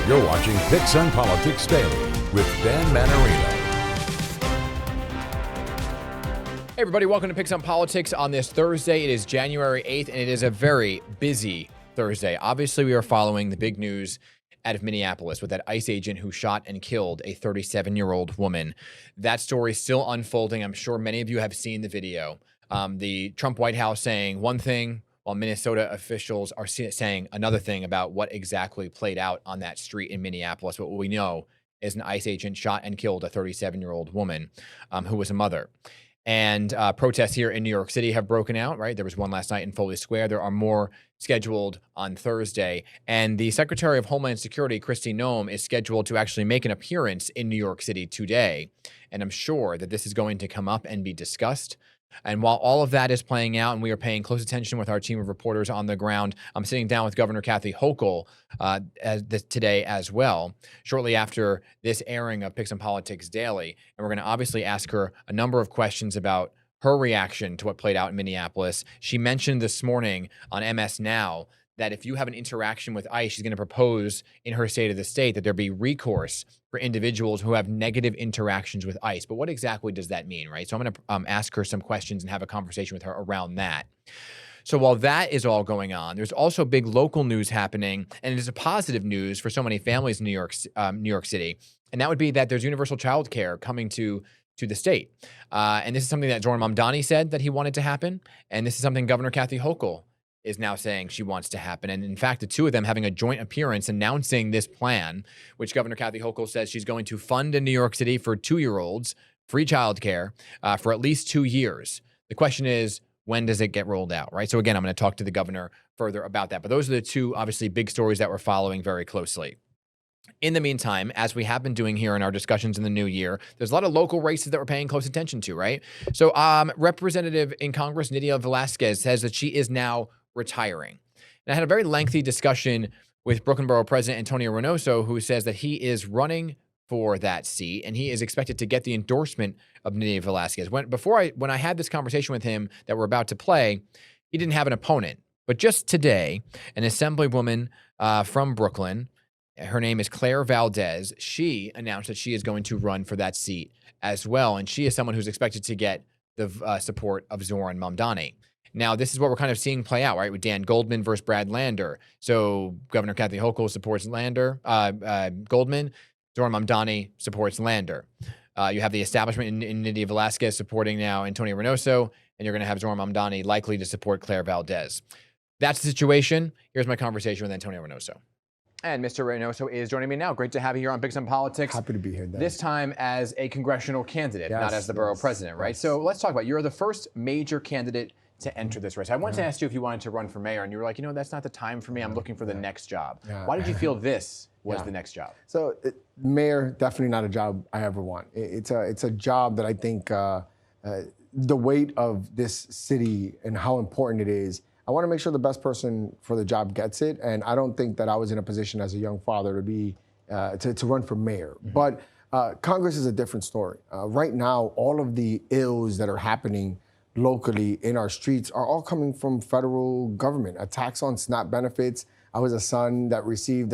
You're watching PIX on Politics Daily with Dan Mannarino. Hey everybody, welcome to PIX on Politics on this Thursday. It is January 8th, and it is a very busy Thursday. Obviously, we are following the big news out of Minneapolis with that ICE agent who shot and killed a 37-year-old woman. That story is still unfolding. I'm sure many of you have seen the video. The Trump White House saying one thing, while Minnesota officials are saying another thing about what exactly played out on that street in Minneapolis. But what we know is an ICE agent shot and killed a 37-year-old woman who was a mother. And protests here in New York City have broken out, right? There was one last night in Foley Square. There are more scheduled on Thursday. And the Secretary of Homeland Security, Kristi Noem, is scheduled to actually make an appearance in New York City today. And I'm sure that this is going to come up and be discussed. And while all of that is playing out and we are paying close attention with our team of reporters on the ground, I'm sitting down with Governor Kathy Hochul today as well, shortly after this airing of PIX on Politics Daily. And we're going to obviously ask her a number of questions about her reaction to what played out in Minneapolis. She mentioned this morning on MS Now that if you have an interaction with ICE, she's going to propose in her State of the State that there be recourse for individuals who have negative interactions with ICE. But what exactly does that mean, right? So I'm going to ask her some questions and have a conversation with her around that. So while that is all going on, there's also big local news happening, and it is a positive news for so many families in New York City, and that would be that there's universal child care coming to the state. And this is something that Zohran Mamdani said that he wanted to happen, and this is something Governor Kathy Hochul is now saying she wants to happen. And in fact, the two of them having a joint appearance announcing this plan, which Governor Kathy Hochul says she's going to fund in New York City for 2-year-olds, free childcare for at least 2 years. The question is, when does it get rolled out, right? So again, I'm going to talk to the governor further about that. But those are the two, obviously, big stories that we're following very closely. In the meantime, as we have been doing here in our discussions in the new year, there's a lot of local races that we're paying close attention to, right? So Representative in Congress, Nydia Velázquez, says that she is now retiring. And I had a very lengthy discussion with Brooklyn Borough President Antonio Reynoso, who says that he is running for that seat and he is expected to get the endorsement of Nydia Velázquez. When I had this conversation with him that we're about to play, he didn't have an opponent. But just today, an assemblywoman from Brooklyn, her name is Claire Valdez, she announced that she is going to run for that seat as well. And she is someone who's expected to get the support of Zohran Mamdani. Now, this is what we're kind of seeing play out, right, with Dan Goldman versus Brad Lander. So Governor Kathy Hochul supports Goldman. Zohran Mamdani supports Lander. You have the establishment in Nydia Velázquez supporting now Antonio Reynoso, and you're going to have Zohran Mamdani likely to support Claire Valdez. That's the situation. Here's my conversation with Antonio Reynoso. And Mr. Reynoso is joining me now. Great to have you here on PIX on Politics. Happy to be here, Dan. This time as a congressional candidate, Yes, not as the borough yes, president, right? yes. So let's talk about, you're the first major candidate to enter this race. I wanted to ask you if you wanted to run for mayor, and you were like, that's not the time for me. I'm looking for the next job. Why did you feel this was the next job? So mayor, definitely not a job I ever want. It's a job that I think the weight of this city and how important it is, I want to make sure the best person for the job gets it. And I don't think that I was in a position as a young father to be to run for mayor. Mm-hmm. But Congress is a different story. Right now, all of the ills that are happening locally in our streets are all coming from federal government. Attacks on SNAP benefits. I was a son that received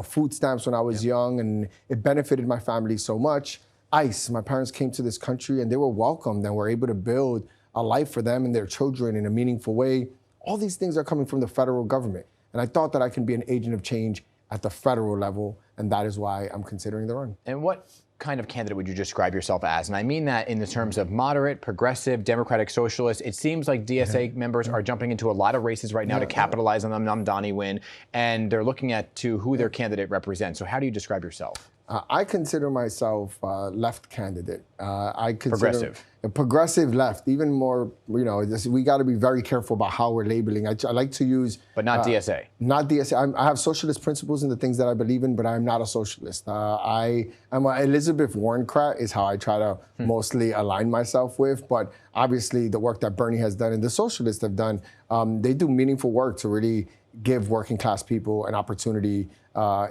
food stamps when I was young, and it benefited my family so much. ICE, my parents came to this country and they were welcomed and were able to build a life for them and their children in a meaningful way. All these things are coming from the federal government. And I thought that I can be an agent of change at the federal level, and that is why I'm considering the run. And what kind of candidate would you describe yourself as? And I mean that in the terms of moderate, progressive, democratic, socialist. It seems like DSA members are jumping into a lot of races right now to capitalize on the Mamdani win, and they're looking at who their candidate represents. So how do you describe yourself? I consider myself a left candidate. I consider progressive. A progressive left, even more, we got to be very careful about how we're labeling. I like to use... But not DSA. Not DSA. I have socialist principles in the things that I believe in, but I'm not a socialist. I'm an Elizabeth Warrencrat is how I try to mostly align myself with. But obviously the work that Bernie has done and the socialists have done, they do meaningful work to really give working class people an opportunity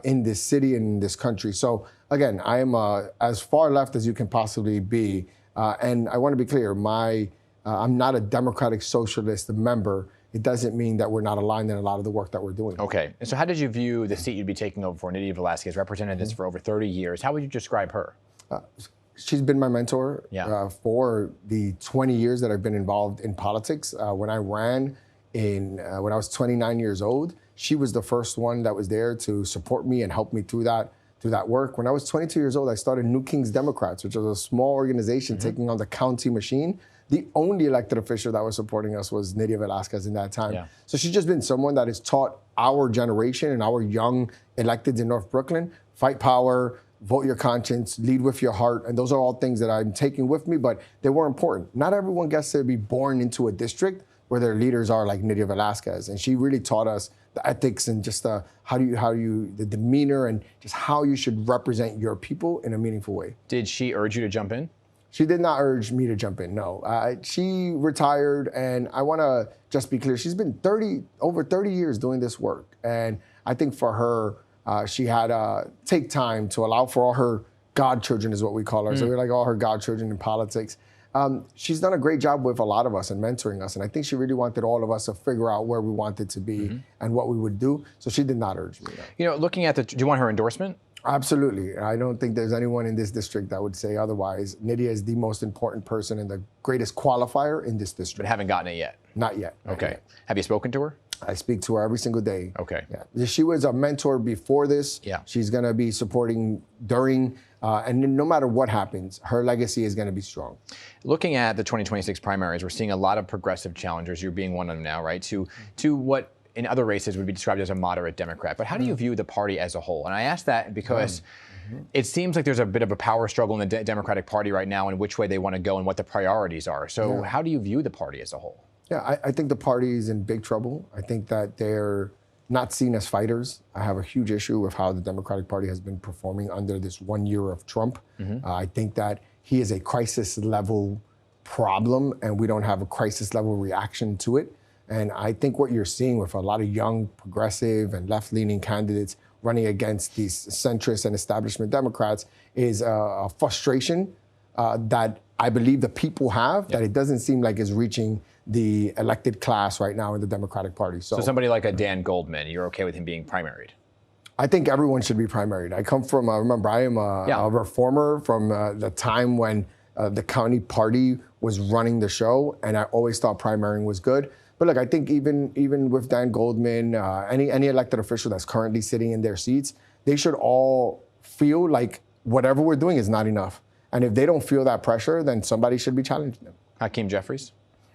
in this city and in this country. So again, I am as far left as you can possibly be. And I want to be clear, I'm not a democratic socialist member it doesn't mean that we're not aligned in a lot of the work that we're doing. Okay. And so how did you view the seat you'd be taking over for? Nydia Velázquez represented this for over 30 years. How would you describe her? She's been my mentor for the 20 years that I've been involved in politics. When I ran when I was 29 years old, she was the first one that was there to support me and help me through that work. When I was 22 years old, I started New Kings Democrats, which was a small organization taking on the county machine. The only elected official that was supporting us was Nydia Velázquez in that time. So she's just been someone that has taught our generation and our young electeds in North Brooklyn, fight power, vote your conscience, lead with your heart. And those are all things that I'm taking with me, but they were important. Not everyone gets to be born into a district where their leaders are like Nydia Velázquez. And she really taught us the ethics and just the demeanor and just how you should represent your people in a meaningful way. Did she urge you to jump in? She did not urge me to jump in, no. She retired, and I want to just be clear, she's been over 30 years doing this work. And I think for her, she had to take time to allow for all her godchildren, is what we call her. So we're like all her godchildren in politics. She's done a great job with a lot of us and mentoring us. And I think she really wanted all of us to figure out where we wanted to be and what we would do. So she did not urge me. No. You know, looking at do you want her endorsement? Absolutely. I don't think there's anyone in this district that would say otherwise. Nydia is the most important person and the greatest qualifier in this district. But haven't gotten it yet? Not yet. Okay. Not yet. Have you spoken to her? I speak to her every single day. Okay. Yeah. She was a mentor before this. Yeah. She's going to be supporting during, and no matter what happens, her legacy is going to be strong. Looking at the 2026 primaries, we're seeing a lot of progressive challengers. You're being one of them now, right? To what in other races would be described as a moderate Democrat. But how do you view the party as a whole? And I ask that because it seems like there's a bit of a power struggle in the Democratic Party right now and which way they want to go and what the priorities are. So how do you view the party as a whole? Yeah, I think the party is in big trouble. I think that they're not seen as fighters. I have a huge issue with how the Democratic Party has been performing under this 1 year of Trump. I think that he is a crisis level problem and we don't have a crisis level reaction to it. And I think what you're seeing with a lot of young, progressive, and left-leaning candidates running against these centrist and establishment Democrats is a frustration that I believe the people have, that it doesn't seem like is reaching the elected class right now in the Democratic Party. So somebody like a Dan Goldman, you're okay with him being primaried? I think everyone should be primaried. I come from, remember, I am a reformer from the time when the county party was running the show, and I always thought primarying was good. But look, I think even with Dan Goldman, any elected official that's currently sitting in their seats, they should all feel like whatever we're doing is not enough. And if they don't feel that pressure, then somebody should be challenging them. Hakeem Jeffries?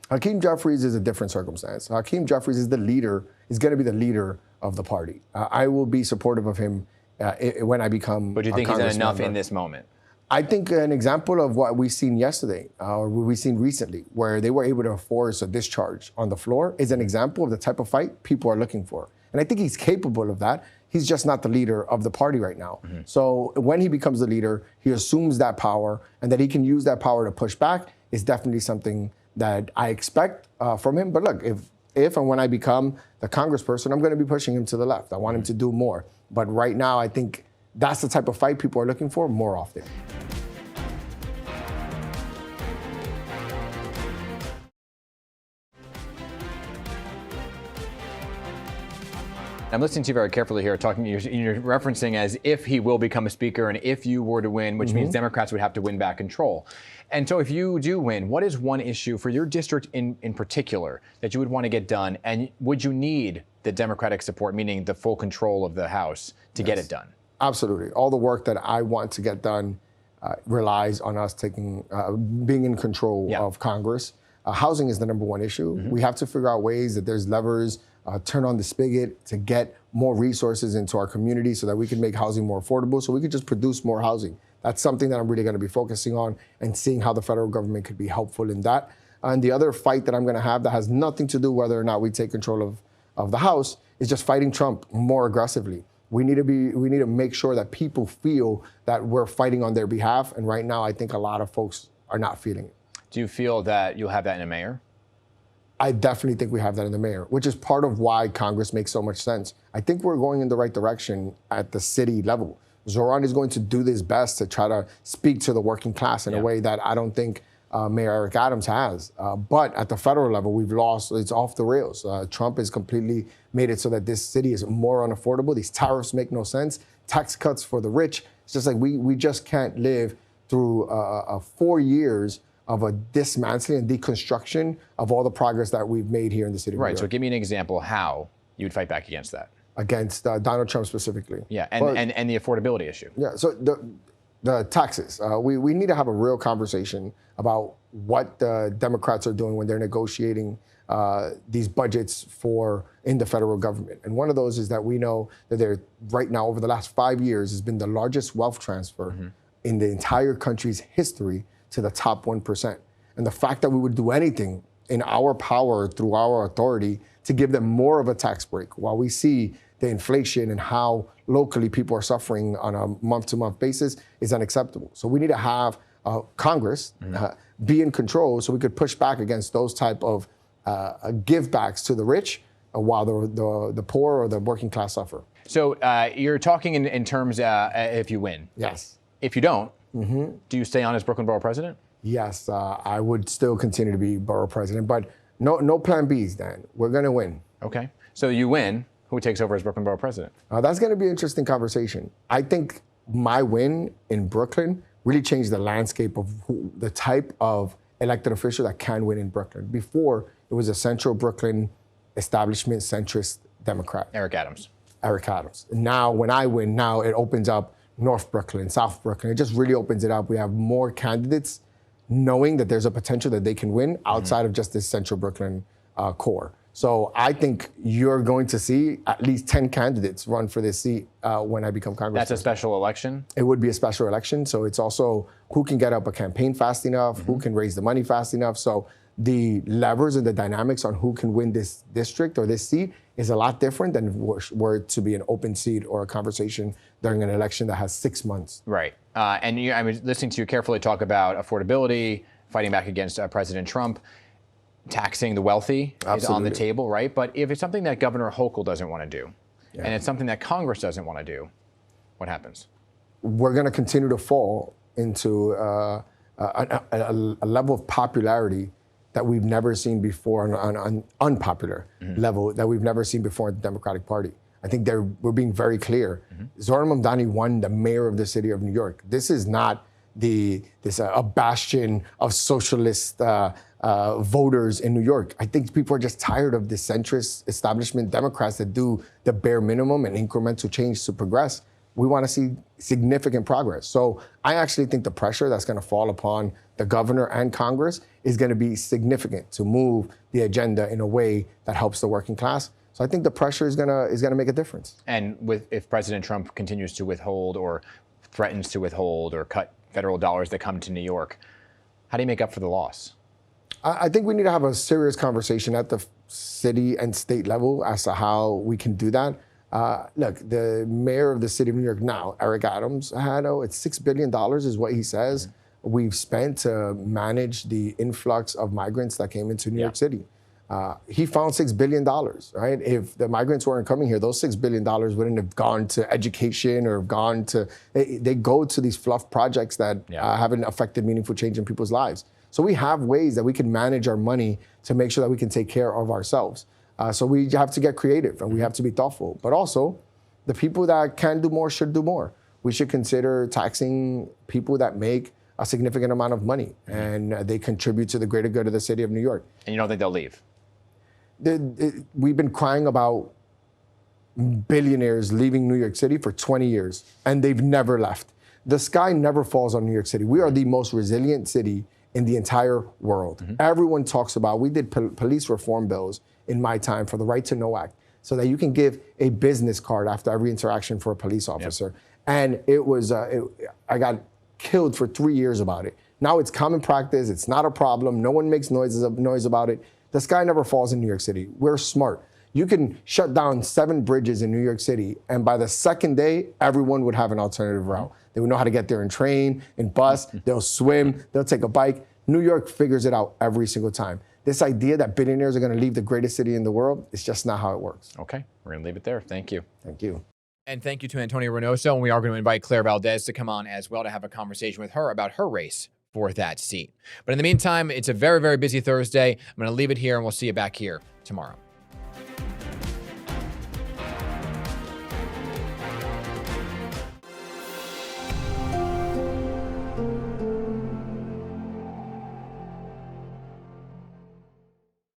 Hakeem Jeffries is a different circumstance. Hakeem Jeffries is going to be the leader of the party. I will be supportive of him when I become But do you think he's done enough in this moment? I think an example of what we've seen yesterday, or we've seen recently, where they were able to force a discharge on the floor, is an example of the type of fight people are looking for. And I think he's capable of that. He's just not the leader of the party right now. So when he becomes the leader, he assumes that power, and that he can use that power to push back is definitely something that I expect from him. But look, if and when I become the congressperson, I'm going to be pushing him to the left. I want him to do more. But right now, I think that's the type of fight people are looking for more often. I'm listening to you very carefully here, you're referencing as if he will become a speaker and if you were to win, which means Democrats would have to win back control. And so if you do win, what is one issue for your district in particular that you would want to get done? And would you need the Democratic support, meaning the full control of the House, to get it done? Absolutely. All the work that I want to get done relies on us being in control of Congress. Housing is the number one issue. We have to figure out ways that there's levers, turn on the spigot to get more resources into our community so that we can make housing more affordable, so we could just produce more housing. That's something that I'm really going to be focusing on and seeing how the federal government could be helpful in that. And the other fight that I'm going to have that has nothing to do whether or not we take control of the House is just fighting Trump more aggressively. We need to make sure that people feel that we're fighting on their behalf. And right now, I think a lot of folks are not feeling it. Do you feel that you'll have that in a mayor? I definitely think we have that in the mayor, which is part of why Congress makes so much sense. I think we're going in the right direction at the city level. Zoran is going to do his best to try to speak to the working class in a way that I don't think Mayor Eric Adams has. But at the federal level, we've lost. It's off the rails. Trump has completely made it so that this city is more unaffordable. These tariffs make no sense. Tax cuts for the rich. It's just like we just can't live through 4 years of a dismantling and deconstruction of all the progress that we've made here in the city of New York. So give me an example how you would fight back against that. Against Donald Trump specifically. Yeah, and the affordability issue. Yeah, so the taxes. We need to have a real conversation about what the Democrats are doing when they're negotiating these budgets in the federal government. And one of those is that we know that they're right now, over the last 5 years, has been the largest wealth transfer in the entire country's history to the top 1%. And the fact that we would do anything in our power through our authority to give them more of a tax break while we see the inflation and how locally people are suffering on a month-to-month basis is unacceptable. So we need to have Congress be in control so we could push back against those type of give backs to the rich while the poor or the working class suffer. So you're talking in terms if you win. Yes. If you don't, do you stay on as Brooklyn Borough president? Yes, I would still continue to be borough president, but no plan Bs, Dan. We're going to win. Okay. So you win. Who takes over as Brooklyn Borough president? That's going to be an interesting conversation. I think my win in Brooklyn really changed the landscape of the type of elected official that can win in Brooklyn. Before, it was a central Brooklyn establishment centrist Democrat. Eric Adams. Now, when I win, now it opens up North Brooklyn, South Brooklyn. It just really opens it up. We have more candidates knowing that there's a potential that they can win outside of just this central Brooklyn core. So I think you're going to see at least 10 candidates run for this seat when I become congressman. That's a special election? It would be a special election. So it's also who can get up a campaign fast enough, who can raise the money fast enough. So the levers and the dynamics on who can win this district or this seat is a lot different than were it to be an open seat or a conversation during an election that has 6 months. Right. And I was listening to you carefully talk about affordability, fighting back against President Trump. Taxing the wealthy is on the table, right? But if it's something that Governor Hochul doesn't want to do, and it's something that Congress doesn't want to do, what happens? We're going to continue to fall into a level of popularity that we've never seen before, on an unpopular level that we've never seen before in the Democratic Party. I think we're being very clear. Zohran Mamdani won the mayor of the city of New York. This is not a bastion of socialist voters in New York. I think people are just tired of the centrist establishment Democrats that do the bare minimum and incremental change to progress. We want to see significant progress. So I actually think the pressure that's going to fall upon the governor and Congress is going to be significant to move the agenda in a way that helps the working class. So I think the pressure is going to make a difference. And if President Trump continues to withhold or threatens to withhold or cut federal dollars that come to New York, how do you make up for the loss? I think we need to have a serious conversation at the city and state level as to how we can do that. Look, the mayor of the city of New York now, Eric Adams, it's $6 billion is what he says we've spent to manage the influx of migrants that came into New York City. He found $6 billion, right? If the migrants weren't coming here, those $6 billion wouldn't have gone to education or gone to, they go to these fluff projects that haven't affected meaningful change in people's lives. So we have ways that we can manage our money to make sure that we can take care of ourselves. So we have to get creative and we have to be thoughtful. But also, the people that can do more should do more. We should consider taxing people that make a significant amount of money and they contribute to the greater good of the city of New York. And you don't think they'll leave? We've been crying about billionaires leaving New York City for 20 years, and they've never left. The sky never falls on New York City. We are the most resilient city in the entire world. Everyone talks about, we did police reform bills in my time for the Right to Know Act, so that you can give a business card after every interaction for a police officer. And it was, I got killed for 3 years about it. Now it's common practice, it's not a problem, no one makes noise about it. The sky never falls in New York City. We're smart. You can shut down 7 bridges in New York City, and by the second day, everyone would have an alternative route. They would know how to get there in train, in bus, they'll swim, they'll take a bike. New York figures it out every single time. This idea that billionaires are going to leave the greatest city in the world, it's just not how it works. Okay, we're going to leave it there. Thank you. Thank you. And thank you to Antonio Reynoso. And we are going to invite Claire Valdez to come on as well to have a conversation with her about her race for that seat. But in the meantime, it's a very, very busy Thursday. I'm going to leave it here, and we'll see you back here tomorrow.